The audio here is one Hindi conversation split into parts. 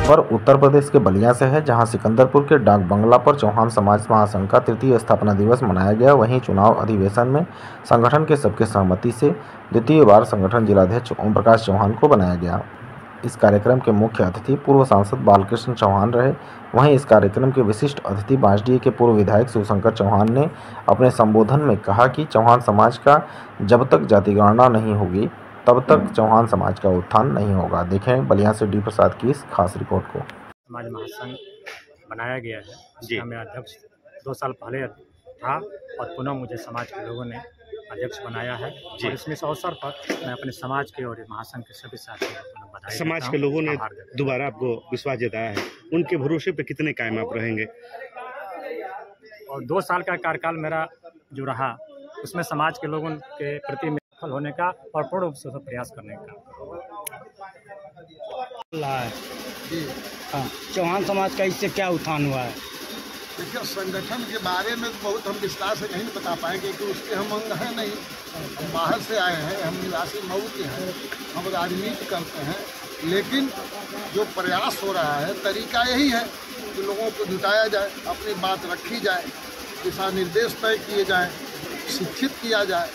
खबर उत्तर प्रदेश के बलिया से है, जहां सिकंदरपुर के डाक बंगला पर चौहान समाज महासंघ का तृतीय स्थापना दिवस मनाया गया। वहीं चुनाव अधिवेशन में संगठन के सबके सहमति से द्वितीय बार संगठन जिलाध्यक्ष ओम प्रकाश चौहान को बनाया गया। इस कार्यक्रम के मुख्य अतिथि पूर्व सांसद बालकृष्ण चौहान रहे। वहीं इस कार्यक्रम के विशिष्ट अतिथि बांसडीह के पूर्व विधायक शिवशंकर चौहान ने अपने संबोधन में कहा कि चौहान समाज का जब तक जातिगणना नहीं होगी तब तक चौहान समाज का उत्थान नहीं होगा। देखें बलिया से डी प्रसाद की इस खास रिपोर्ट को। समाज महासंघ बनाया गया है, जिसका मैं अध्यक्ष 2 साल पहले था और पुनः मुझे समाज के लोगों ने अध्यक्ष बनाया है। और इसमें इस अवसर पर मैं अपने समाज के और महासंघ के सभी साथियों को बधाई। समाज के लोगों ने दोबारा आपको विश्वास जताया है, उनके भरोसे पे कितने कायम आप रहेंगे? और 2 साल का कार्यकाल मेरा जो रहा उसमें समाज के लोगों के प्रति सफल होने का और पूर्ण रूप से प्रयास करने का। चौहान समाज का इससे क्या उत्थान हुआ है? देखिए, संगठन के बारे में तो बहुत हम विस्तार से नहीं बता पाएंगे कि उसके हम अंग हैं नहीं। हम बाहर से आए हैं, हम निवासी मऊ के हैं, हम राजनीति करते हैं, लेकिन जो प्रयास हो रहा है तरीका यही है कि लोगों को जुटाया जाए, अपनी बात रखी जाए, दिशा निर्देश तय किए जाएँ, शिक्षित किया जाए।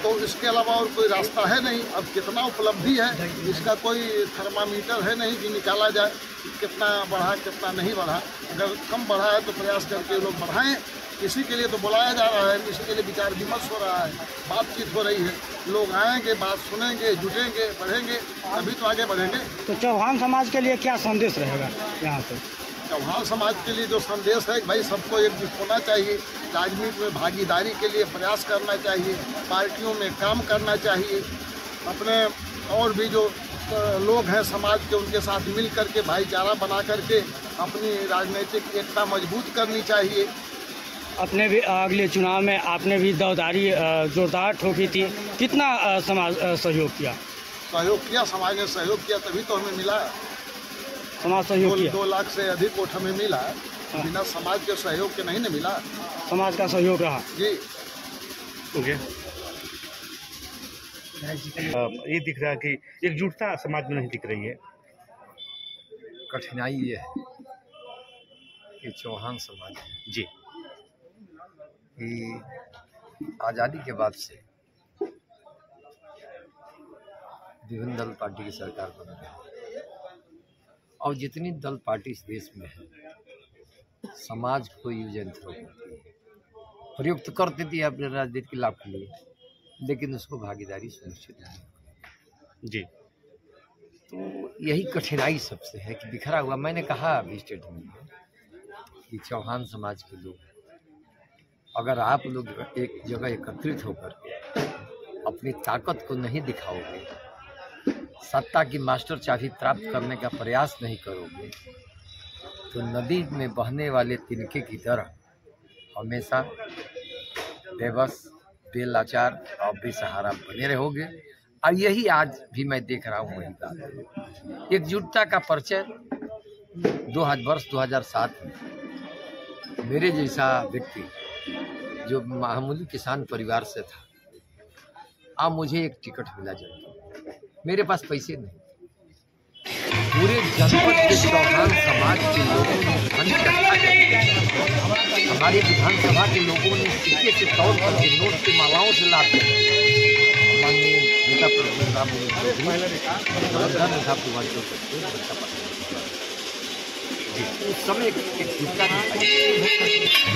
तो इसके अलावा और कोई रास्ता है नहीं। अब कितना उपलब्धि है इसका कोई थर्मामीटर है नहीं कि निकाला जाए कितना बढ़ा कितना नहीं बढ़ा। अगर कम बढ़ा है तो प्रयास करके लोग बढ़ाएं। इसी के लिए तो बुलाया जा रहा है, इसी के लिए विचार विमर्श हो रहा है, बातचीत हो रही है। लोग आएंगे, बात सुनेंगे, जुटेंगे, बढ़ेंगे, तभी तो आगे बढ़ेंगे। तो चौहान समाज के लिए क्या संदेश रहेगा यहाँ पे? चौहान समाज के लिए जो संदेश है, भाई सबको एकजुट होना चाहिए, राजनीति में भागीदारी के लिए प्रयास करना चाहिए, पार्टियों में काम करना चाहिए, अपने और भी जो लोग हैं समाज के उनके साथ मिल करके भाईचारा बना करके अपनी राजनीतिक एकता मजबूत करनी चाहिए। अपने भी अगले चुनाव में आपने भी दौदारी जोरदार ठोकी थी, कितना समाज सहयोग किया? सहयोग किया, समाज ने सहयोग किया, तभी तो हमें मिला। समाज सहयोग किया। 2 लाख से अधिक वोट हमें मिला, बिना समाज के सहयोग के नहीं न मिला। समाज का सहयोग रहा जी। ओके। ये दिख रहा है कि एकजुटता समाज में नहीं दिख रही है। कठिनाई ये है कि चौहान समाज जी कि आज़ादी के बाद से विभिन्न दल पार्टी की सरकार बन गई और जितनी दल पार्टी इस देश में है समाज को यूज एंड थ्रो करती है, प्रयुक्त करती थी अपने राजनीति के लाभ के लिए, लेकिन उसको भागीदारी सुनिश्चित नहीं। जी, तो यही कठिनाई सबसे है कि बिखरा हुआ। मैंने कहा अभी स्टेटमेंट में कि चौहान समाज के लोग अगर आप लोग एक जगह एकत्रित होकर अपनी ताकत को नहीं दिखाओगे, सत्ता की मास्टर चाबी प्राप्त करने का प्रयास नहीं करोगे, तो नदी में बहने वाले तिनके की तरह हमेशा बेबस, बेलाचार और बेसहारा बने रहोगे। और यही आज भी मैं देख रहा हूँ। वही बात एकजुटता का परिचय 2007 में मेरे जैसा व्यक्ति जो मामूली किसान परिवार से था, अब मुझे एक टिकट मिला जनता, मेरे पास पैसे नहीं, पूरे जनपद के चौहान समाज के लोगों ने धन इकट्ठा करके हमारे विधानसभा के लोगों ने सिक्के के तौर पर के नोट के मालाओं से लाकर माननीय नेता प्रभु राम उस समय एक जुटता दिखाई,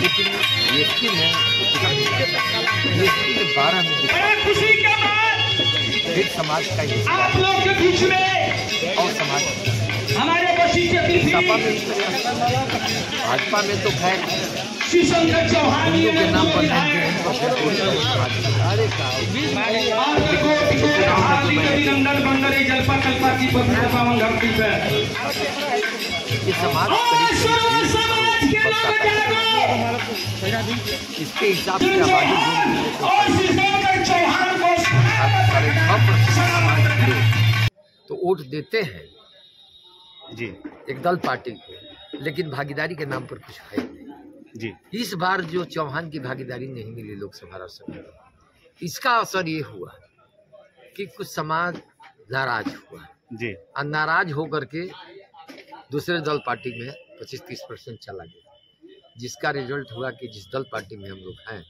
लेकिन व्यक्ति ने 12 में फिर समाज का आप लोग के बीच में और समाज हमारे सपा में भाजपा में तो खैर शिवशंकर चौहान के नाम पर ये समाज इसके हिसाब से तो वोट देते हैं जी एक दल पार्टी को, लेकिन भागीदारी के नाम पर कुछ है नहीं। जी, इस बार जो चौहान की भागीदारी नहीं मिली लोकसभा राज्यसभा में, इसका असर ये हुआ कि कुछ समाज नाराज हुआ जी, और नाराज होकर के दूसरे दल पार्टी में 25-30% चला गया, जिसका रिजल्ट हुआ कि जिस दल पार्टी में हम लोग हैं,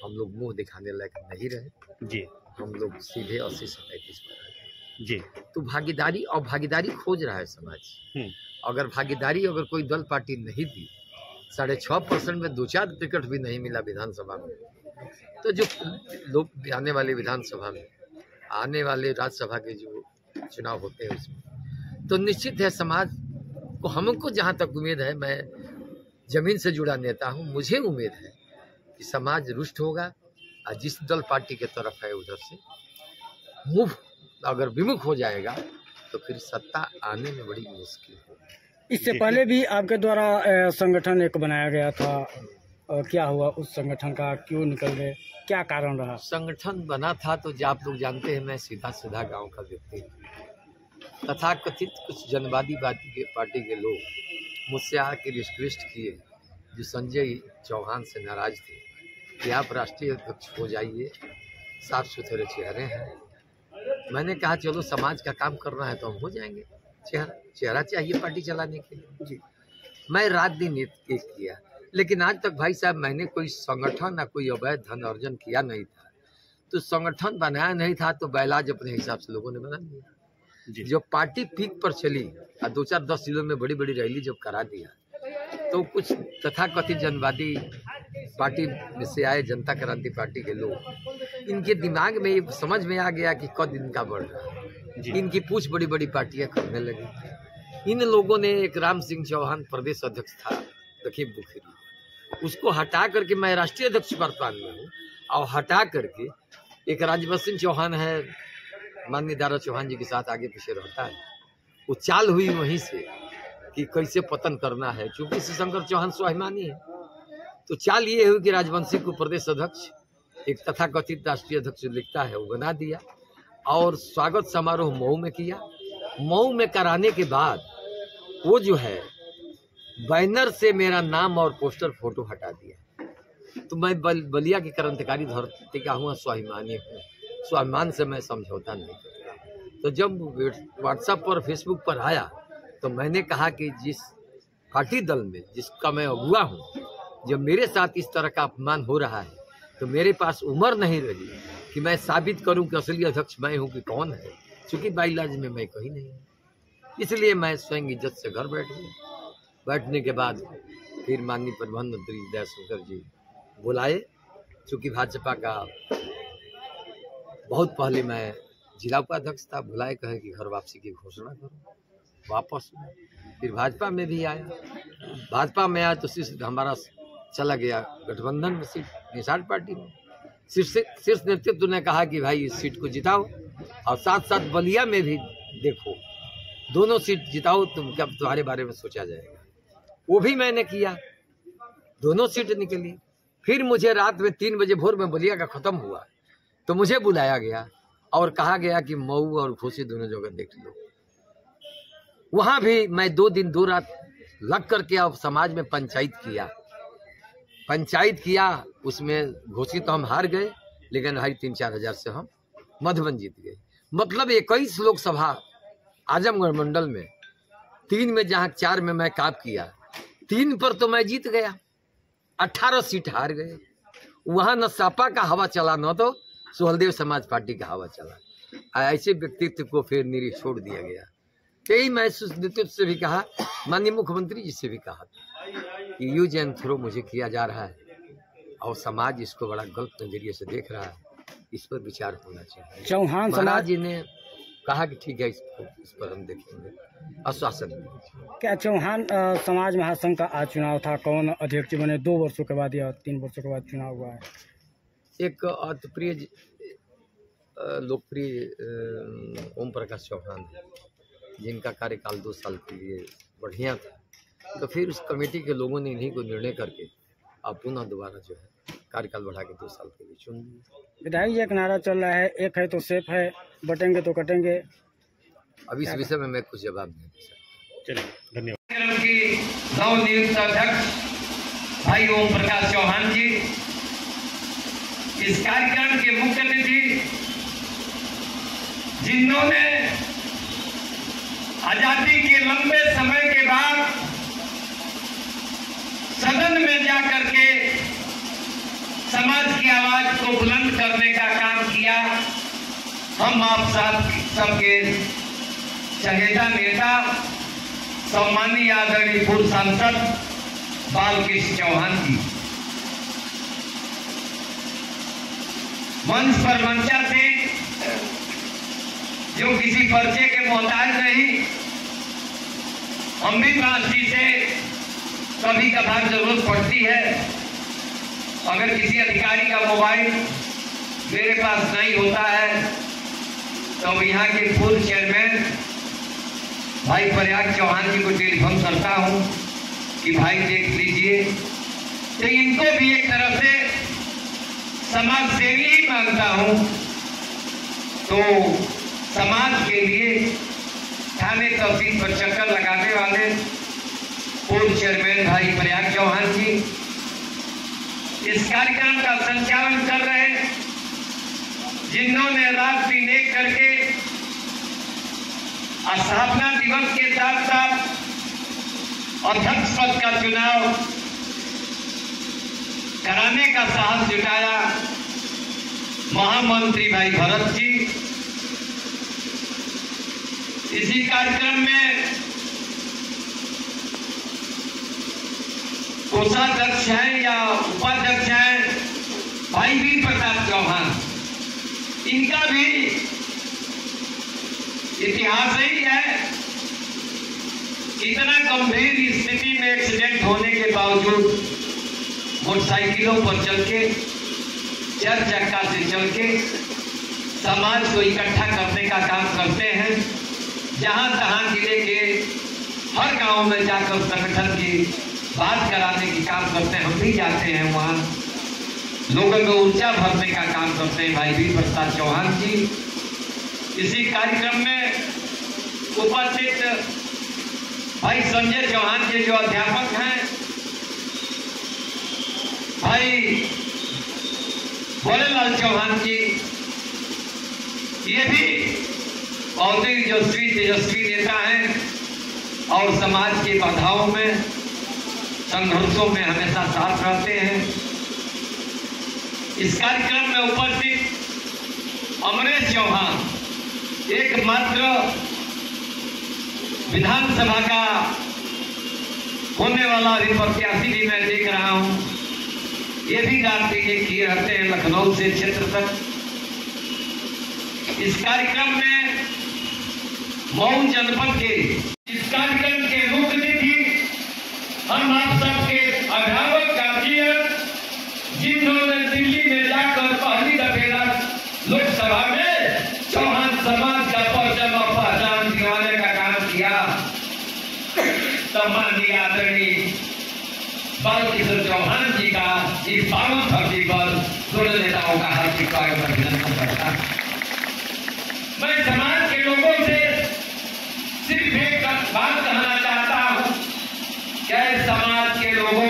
हम लोग मुंह दिखाने लायक नहीं रहे जी, हम लोग सीधे 80-37 पर आ गए जी, तो भागीदारी और भागीदारी खोज रहा है समाज। अगर भागीदारी अगर कोई दल पार्टी नहीं दी, 6.5% में 2-4 टिकट भी नहीं मिला विधानसभा में, तो जो लोग आने वाले विधानसभा में, आने वाले राज्यसभा के जो चुनाव होते हैं उसमें, तो निश्चित है समाज को, हमको जहाँ तक उम्मीद है, मैं जमीन से जुड़ा नेता हूँ, मुझे उम्मीद है कि समाज रुष्ट होगा और जिस दल पार्टी के तरफ है उधर से मुख अगर विमुख हो जाएगा तो फिर सत्ता आने में बड़ी मुश्किल होगी। इससे पहले भी आपके द्वारा संगठन एक बनाया गया था, क्या हुआ उस संगठन का, क्यों निकल गए, क्या कारण रहा? संगठन बना था तो आप लोग जानते हैं मैं सीधा गांव का व्यक्ति हूँ। तथाकथित कुछ जनवादी पार्टी के लोग मुझसे आके रिक्वेस्ट किए, जो संजय चौहान से नाराज थे कि आप राष्ट्रीय अध्यक्ष हो जाइए, साफ सुथरे चेहरे हैं। मैंने कहा चलो समाज का काम करना है तो हम हो जाएंगे, चेहरा चाहिए पार्टी चलाने के लिए जी। मैं रात दिन एक किया, लेकिन आज तक भाई साहब मैंने कोई संगठन या कोई अवैध धन अर्जन किया नहीं था। तो संगठन बनाया नहीं था तो बैलाज अपने हिसाब से लोगों ने बना दिया। जब पार्टी पीक पर चली और 2-4-10 जिलों में बड़ी बड़ी रैली जब करा दिया, तो कुछ तथाकथित जनवादी पार्टी में से आए जनता क्रांति पार्टी के लोग, इनके दिमाग में ये समझ में आ गया कि कद इनका बढ़ रहा है, इनकी पूछ बड़ी बड़ी पार्टियां करने लगी। इन लोगों ने एक राम सिंह चौहान प्रदेश अध्यक्ष था लखीम बुखेरी, उसको हटा करके, मैं राष्ट्रीय अध्यक्ष वर्तमान में हूँ, और हटा करके एक राजवंशी चौहान है, माननीय दारा चौहान जी के साथ आगे पीछे रहता है। वो चाल हुई वहीं से कि कैसे पतन करना है, क्योंकि शंकर चौहान स्वाभिमानी है। तो चाल ये हुई कि राजवंशी को प्रदेश अध्यक्ष, एक तथाकथित राष्ट्रीय अध्यक्ष लिखता है वो बना दिया, और स्वागत समारोह मऊ में किया। मऊ में कराने के बाद वो जो है बैनर से मेरा नाम और पोस्टर फोटो हटा दिया। तो मैं बलिया की क्रांतिकारी धरती का हूँ, स्वाभिमानी हूँ, स्वाभिमान से मैं समझौता नहीं करता। तो जब व्हाट्सएप पर फेसबुक पर आया तो मैंने कहा कि जिस पार्टी दल में जिसका मैं अगुआ हूँ, जब मेरे साथ इस तरह का अपमान हो रहा है तो मेरे पास उम्र नहीं रही कि मैं साबित करूं कि असली अध्यक्ष मैं हूं कि कौन है, क्योंकि बाइलाज में मैं कहीं नहीं हूं। इसलिए मैं स्वयं इज्जत से घर बैठ गया। बैठने के बाद फिर माननीय परिवहन मंत्री दयाशंकर जी बुलाए, चूँकि भाजपा का बहुत पहले मैं जिला उपाध्यक्ष था, बुलाए, कहे कि घर वापसी की घोषणा करो, वापस। फिर भाजपा में भी आया, भाजपा में आया तो सिर्फ हमारा चला गया गठबंधन में सीट, निषाद पार्टी में। शीर्ष नेतृत्व ने कहा कि भाई इस सीट को जिताओ, और साथ साथ बलिया में भी देखो, दोनों सीट जिताओ, तुम क्या तुम्हारे बारे में सोचा जाएगा। वो भी मैंने किया, दोनों सीट निकली। फिर मुझे रात में 3 बजे भोर में बलिया का खत्म हुआ तो मुझे बुलाया गया और कहा गया कि मऊ और घोसी दोनों जगह देख लो। वहां भी मैं 2 दिन 2 रात लग करके अब समाज में पंचायत किया। उसमें घोसी तो हम हार गए, लेकिन 3-4 हजार से हम मधुबन जीत गए। मतलब 21 लोकसभा आजमगढ़ मंडल में, 3 में जहाँ 4 में मैं काम किया, 3 पर तो मैं जीत गया, 18 सीट हार गए। वहाँ न सपा का हवा चला, न तो सुहलदेव समाज पार्टी का हवा चला। ऐसे व्यक्तित्व को फिर निरीह छोड़ दिया गया। यही मैं नेतृत्व से भी कहा, माननीय मुख्यमंत्री जी से भी कहा कि यूज एंड थ्रो मुझे किया जा रहा है और समाज इसको बड़ा गलत नजरिए से देख रहा है, इस पर विचार होना चाहिए। चौहान समाज जी ने कहा कि ठीक है, इस पर हम देखेंगे, आश्वासन दिया। क्या चौहान समाज महासंघ का आज चुनाव था, कौन अध्यक्ष बने? 2 वर्षों के बाद या 3 वर्षों के बाद चुनाव हुआ है। एक अतिप्रिय लोकप्रिय ओम प्रकाश चौहान, जिनका कार्यकाल 2 साल के लिए बढ़िया था, तो फिर उस कमेटी के लोगों ने इन्हीं को निर्णय करके अब पुनः दोबारा जो है कार्यकाल बढ़ा के 2 साल के लिए चुन लिया। विधायक जी एक नारा चल रहा है, एक है तो सेफ है, बटेंगे तो कटेंगे। अब इस विषय में मैं कुछ जवाब नहीं दे सकता। चलिए, धन्यवाद। नवनियुक्त अध्यक्ष भाई ओम प्रकाश चौहान जी, इस कार्यक्रम के मुख्य अतिथि जिन्होंने आजादी के लंबे समय के सदन में जा करके समाज की आवाज को बुलंद करने का काम किया। हम आप सबके चहेता नेता सम्मानीय आदरणीय पूर्व सांसद बालकृष्ण चौहान जी मंच पर मंचा थे, जो किसी पर्चे के मोहताज नहीं। हम भी पार्टी से कभी कभार जरूरत पड़ती है, अगर किसी अधिकारी का मोबाइल मेरे पास नहीं होता है तो यहाँ के पूर्व चेयरमैन भाई प्रयाग चौहान जी को टेलीफोन करता हूँ कि भाई देख लीजिए। तो इनको भी एक तरफ से समाज सेवी ही मानता हूँ। तो समाज के लिए थाने तहसील पर चक्कर लगाने वाले पूर्व चेयरमैन भाई प्रयाग चौहान जी इस कार्यक्रम का संचालन कर रहे हैं, जिन्होंने रात दिन एक करके स्थापना दिवस के साथ साथ अध्यक्ष पद का चुनाव कराने का साहस जुटाया। महामंत्री भाई भरत जी इसी कार्यक्रम में कोषाध्यक्ष हैं या उपाध्यक्ष हैं भाई वीर प्रताप चौहान, इनका भी इतिहास ही है। इतना गंभीर स्थिति में एक्सीडेंट होने के बावजूद मोटरसाइकिलों पर चल के, चार चक्का से चल के समाज को इकट्ठा करने का काम करते हैं। जहां तहां जिले के हर गांव में जाकर संगठन की बात कराने की काम करते हैं। हम भी जाते हैं वहां, लोगों में ऊर्जा भरने का काम करते हैं भाई वीर प्रताप चौहान जी। इसी कार्यक्रम में उपस्थित भाई संजय चौहान जी जो अध्यापक हैं, भाई भोलेलाल चौहान जी, ये भी बहुत ही तेजस्वी नेता हैं और समाज की बाधाओं में, संघर्षों में हमेशा साथ रहते हैं। इस कार्यक्रम में उपस्थित अमरेश चौहान, एकमात्र विधानसभा का होने वाला अभी प्रत्याशी भी मैं देख रहा हूं, ये भी राजनीति किए रहते हैं लखनऊ से क्षेत्र तक। इस कार्यक्रम में मऊ जनपद के इस कार्यक्रम के मुख्य अतिथि हम आप सबके अभिभावक गार्जियन, जिन्होंने दिल्ली में जाकर पहली दफेरा लोकसभा में चौहान समाज का परचम और पहचान दिलाने का काम किया। सम्मानीय आदरणीय बालकृष्ण चौहान जी का इस पावन धरती पर दोनों नेताओं का हार्दिक स्वागत अभिनंदन करता। मैं समाज के लोगों से सिर्फ एक बात कहना चाहता हूं, क्या समाज के लोगों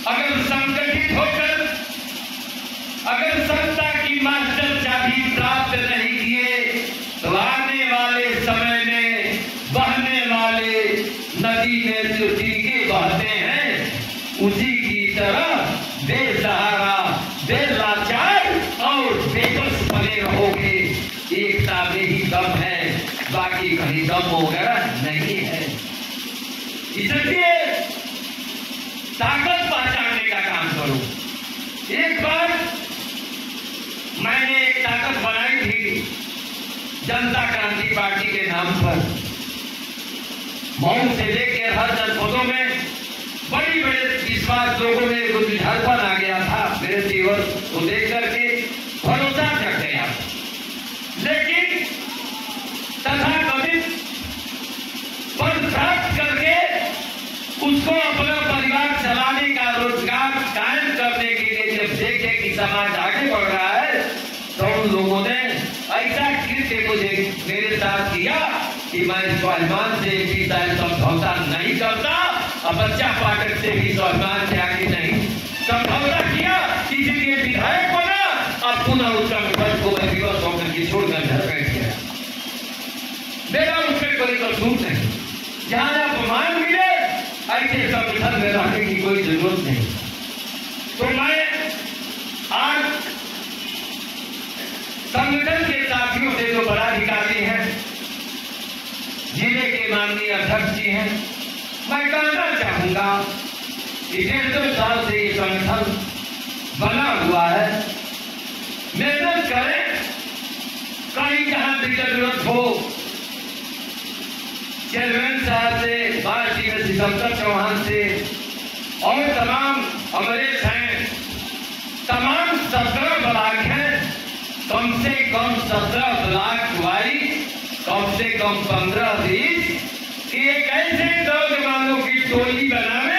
अगर संगठित होकर, अगर सत्ता की मास्टर चाबी प्राप्त नहीं किए तो आने वाले समय में बहने वाले नदी में जो तिनके बहते हैं उसी की तरह बेसहारा, बेलाचार और बेबस बने रहोगे। एकता में ही दम है, बाकी कहीं दम वगैरह नहीं है। इसलिए ताकत पहचानने का काम करो। एक बार मैंने एक ताकत बनाई थी जनता क्रांति पार्टी के नाम पर। मऊ से लेकर हर जनपदों में बड़ी बड़े विश्वास लोगों में बुद्धिहरपन आ गया था। मेरे तेवर को देख करके भरोसा जग गया, लेकिन तथाकथित पद प्राप्त करके उसको अपना परिवार चलाने का, रोजगार कायम करने के लिए जब देखे कि समाज आगे बढ़ रहा है तो उन लोगों ने ऐसा कृत्य मुझे मेरे साथ किया कि मैं स्वाभिमान से भी समझौता नहीं करता और बच्चा पाठक से भी स्वाभिमान से आगे नहीं समझौता किया। इसीलिए विधायक बना, अब पुनः उस संगठन को मैं विवश होकर के छोड़कर घर बैठ गया। मेरा उसमें कोई कसूर नहीं। जहां अपमान मिले ऐसे संगठन में रहने की कोई जरूरत नहीं। तो मैं आज संगठन के साथियों से जो पदाधिकारी हैं, जिले के माननीय अध्यक्ष जी हैं, मैं कहना चाहूंगा कि 1.5 साल से ये संगठन बना हुआ है। मेहनत करें, कहीं जहां भी जरूरत हो चेयरमैन साहब से, बातचीत सिकंदर चौहान से और तमाम अमरेश हैं, तमाम 17 ब्लॉक हैं, कम से कम 17 ब्लॉक वाइज कम से कम 15-20 कि एक ऐसे नौजवानों की टोली बनावे